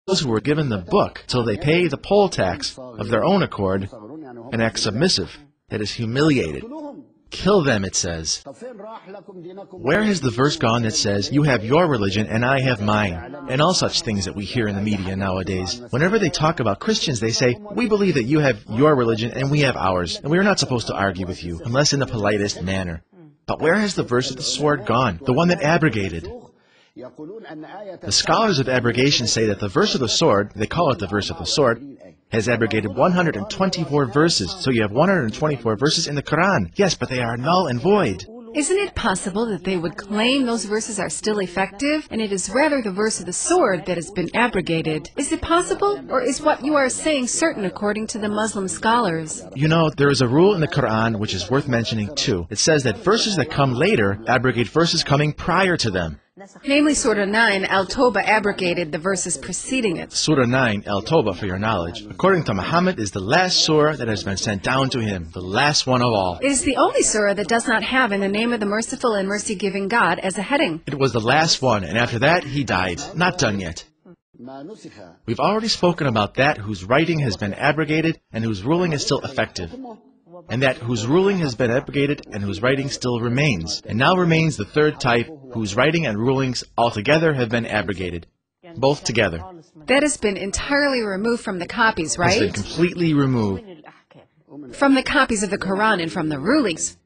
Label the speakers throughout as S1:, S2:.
S1: those who were given the book till they pay the poll tax of their own accord and act submissive, that is humiliated. Kill them, it says. Where has the verse gone that says, you have your religion and I have mine, and all such things that we hear in the media nowadays? Whenever they talk about Christians, they say, we believe that you have your religion and we have ours, and we are not supposed to argue with you, unless in the politest manner. But where has the verse of the sword gone, the one that abrogated? The scholars of abrogation say that the verse of the sword, they call it the verse of the sword, has abrogated 124 verses. So you have 124 verses in the Quran. Yes, but they are null and void.
S2: Isn't it possible that they would claim those verses are still effective, and it is rather the verse of the sword that has been abrogated? Is it possible, or is what you are saying certain according to the Muslim scholars?
S1: You know, there is a rule in the Quran which is worth mentioning too. It says that verses that come later abrogate verses coming prior to them.
S2: Namely, Surah 9, Al-Tawbah abrogated the verses preceding it.
S1: Surah 9, Al-Tawbah, for your knowledge, according to Muhammad, is the last surah that has been sent down to him, the last one of all.
S2: It is the only surah that does not have in the name of the merciful and mercy-giving God as a heading.
S1: It was the last one, and after that, he died. Not done yet. We've already spoken about that whose writing has been abrogated and whose ruling is still effective, and that whose ruling has been abrogated and whose writing still remains. And now remains the third type, whose writing and rulings altogether have been abrogated. Both together.
S2: That has been entirely removed from the copies, right?
S1: It's been completely removed.
S2: From the copies of the Quran and from the rulings.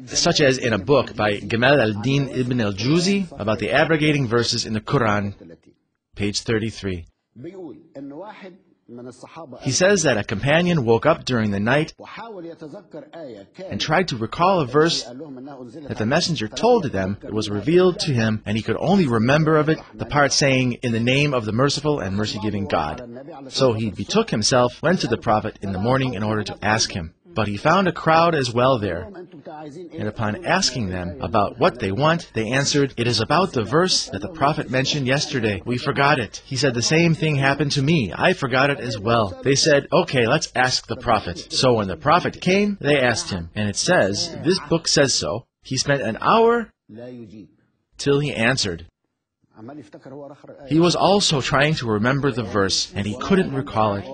S1: Such as in a book by Gamal al-Din ibn al-Juzi about the abrogating verses in the Quran, page 33. He says that a companion woke up during the night and tried to recall a verse that the messenger told to them it was revealed to him, and he could only remember of it the part saying, in the name of the merciful and mercy-giving God. So he betook himself, went to the Prophet in the morning in order to ask him. But he found a crowd as well there, and upon asking them about what they want, they answered, it is about the verse that the Prophet mentioned yesterday. We forgot it. He said, the same thing happened to me. I forgot it as well. They said, okay, let's ask the Prophet. So when the Prophet came, they asked him. And it says, this book says so. He spent an hour till he answered. He was also trying to remember the verse, and he couldn't recall it.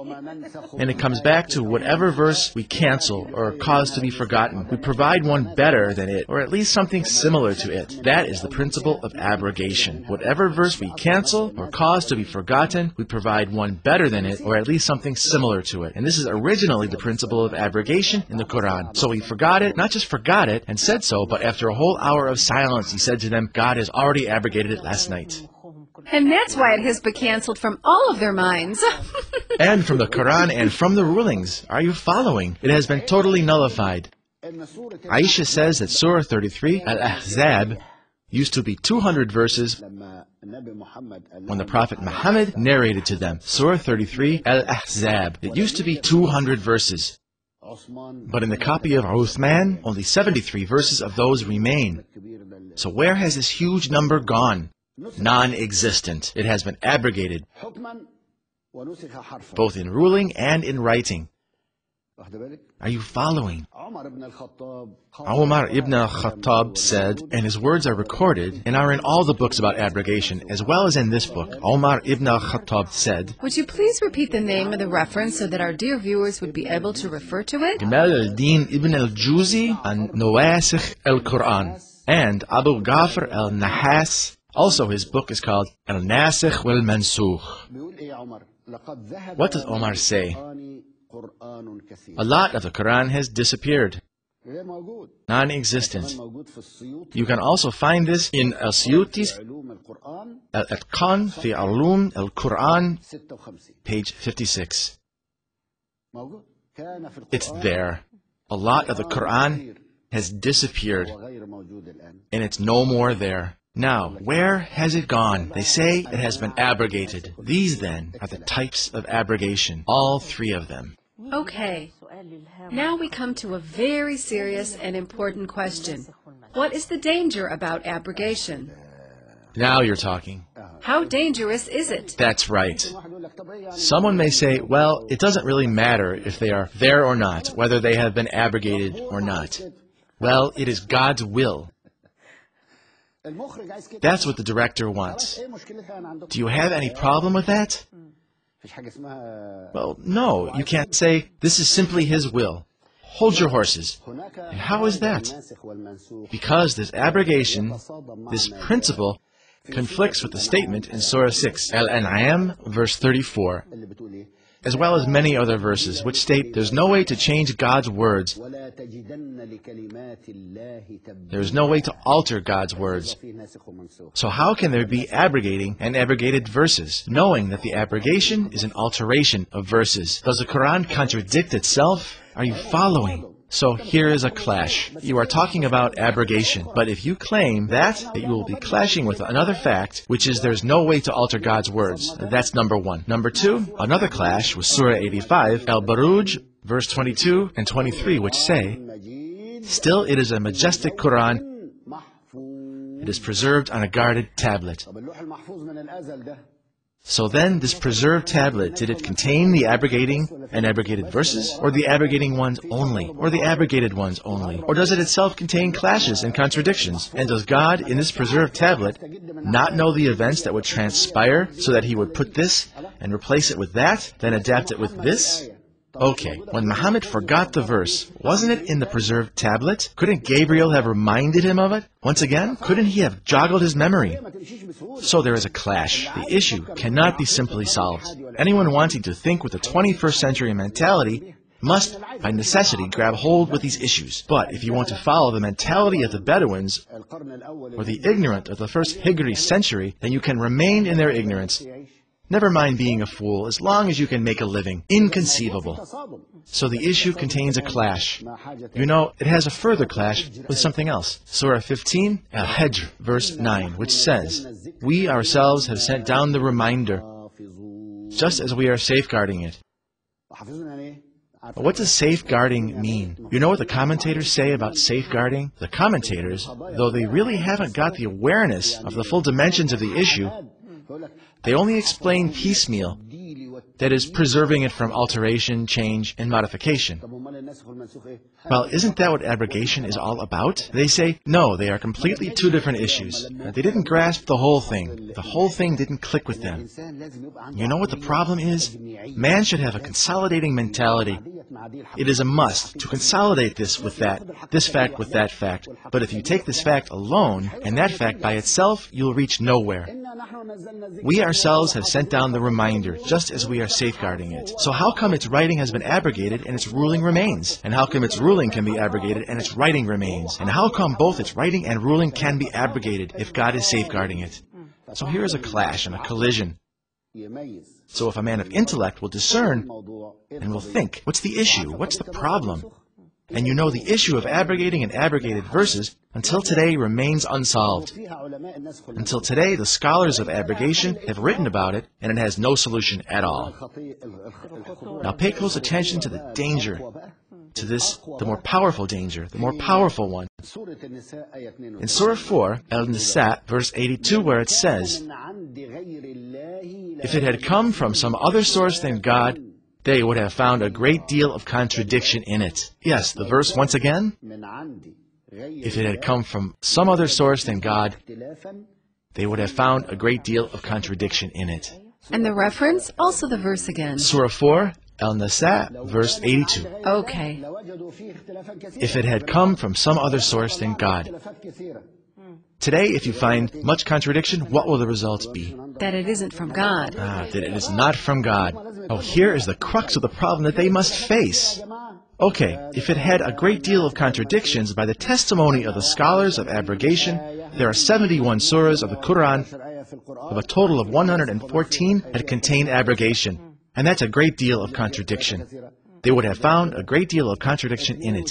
S1: And it comes back to whatever verse we cancel or cause to be forgotten, we provide one better than it, or at least something similar to it. That is the principle of abrogation. Whatever verse we cancel or cause to be forgotten, we provide one better than it, or at least something similar to it. And this is originally the principle of abrogation in the Quran. So he forgot it, not just forgot it and said so, but after a whole hour of silence, he said to them, God has already abrogated it last night.
S2: And that's why it has been canceled from all of their minds.
S1: And from the Quran and from the rulings. Are you following? It has been totally nullified. Aisha says that Surah 33, Al-Ahzab, used to be 200 verses when the Prophet Muhammad narrated to them. Surah 33, Al-Ahzab, it used to be 200 verses. But in the copy of Uthman, only 73 verses of those remain. So where has this huge number gone? Non-existent. It has been abrogated, both in ruling and in writing. Are you following? Umar ibn al-Khattab said, and his words are recorded and are in all the books about abrogation, as well as in this book. Umar ibn al-Khattab said,
S2: would you please repeat the name of the reference so that our dear viewers would be able to refer to it?
S1: Gamal al-Din ibn al-Juzi an Nawasikh al-Quran, and Abu Ghafr al-Nahas. Also, his book is called Al-Nasikh wal-Mansukh. What does Omar say? A lot of the Quran has disappeared. Non-existent. You can also find this in Al-Suyuti's Al-Atqan fi Ulum al-Quran, page 56. It's there. A lot of the Quran has disappeared, and it's no more there. Now, where has it gone? They say it has been abrogated. These, then, are the types of abrogation, all three of them.
S2: Okay. Now we come to a very serious and important question. What is the danger about abrogation?
S1: Now you're talking.
S2: How dangerous is it?
S1: That's right. Someone may say, well, it doesn't really matter if they are there or not, whether they have been abrogated or not. Well, it is God's will. That's what the director wants. Do you have any problem with that? Well, no, you can't say, this is simply his will. Hold your horses. And how is that? Because this abrogation, this principle, conflicts with the statement in Surah 6, Al-An'am, verse 34, as well as many other verses, which state there's no way to change God's words. There's no way to alter God's words. So how can there be abrogating and abrogated verses, knowing that the abrogation is an alteration of verses? Does the Quran contradict itself? Are you following? So here is a clash. You are talking about abrogation, but if you claim that you will be clashing with another fact, which is there's no way to alter God's words. That's number one. Number two, another clash with Surah 85, Al-Buruj, verse 22 and 23, which say, still it is a majestic Quran. It is preserved on a guarded tablet. So then, this preserved tablet, did it contain the abrogating and abrogated verses, or the abrogating ones only, or the abrogated ones only? Or does it itself contain clashes and contradictions? And does God, in this preserved tablet, not know the events that would transpire, so that He would put this and replace it with that, then adapt it with this? Okay, when Muhammad forgot the verse, wasn't it in the preserved tablet? Couldn't Gabriel have reminded him of it? Once again, couldn't he have joggled his memory? So there is a clash. The issue cannot be simply solved. Anyone wanting to think with a 21st century mentality must, by necessity, grab hold with these issues. But if you want to follow the mentality of the Bedouins, or the ignorant of the first Hijri century, then you can remain in their ignorance. Never mind being a fool, as long as you can make a living. Inconceivable. So the issue contains a clash. You know, it has a further clash with something else. Surah 15, Al-Hijr, verse 9, which says, we ourselves have sent down the reminder, just as we are safeguarding it. But what does safeguarding mean? You know what the commentators say about safeguarding? The commentators, though they really haven't got the awareness of the full dimensions of the issue, they only explain piecemeal, that is, preserving it from alteration, change, and modification. Well, isn't that what abrogation is all about? They say, no, they are completely two different issues. They didn't grasp the whole thing. The whole thing didn't click with them. You know what the problem is? Man should have a consolidating mentality. It is a must to consolidate this with that, this fact with that fact. But if you take this fact alone, and that fact by itself, you'll reach nowhere. We ourselves have sent down the reminder, just as we are safeguarding it. So how come its writing has been abrogated and its ruling remains? And how come its ruling can be abrogated and its writing remains? And how come both its writing and ruling can be abrogated if God is safeguarding it? So here is a clash and a collision. So if a man of intellect will discern and will think, what's the issue? What's the problem? And you know the issue of abrogating and abrogated verses until today remains unsolved. Until today, the scholars of abrogation have written about it, and it has no solution at all. Now pay close attention to the danger, to this, the more powerful danger, the more powerful one. In Surah 4, Al-Nisa, verse 82, where it says, if it had come from some other source than God, they would have found a great deal of contradiction in it. Yes, the verse once again. If it had come from some other source than God, they would have found a great deal of contradiction in it.
S2: And the reference, also the verse again.
S1: Surah 4, Al-Nisa, verse 82.
S2: Okay.
S1: If it had come from some other source than God. Today, if you find much contradiction, what will the results be?
S2: That it isn't from God.
S1: That it is not from God. Oh, here is the crux of the problem that they must face. Okay, if it had a great deal of contradictions, by the testimony of the scholars of abrogation, there are 71 surahs of the Quran, of a total of 114 that contain abrogation. And that's a great deal of contradiction. They would have found a great deal of contradiction in it.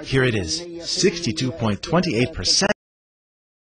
S1: Here it is, 62.28%.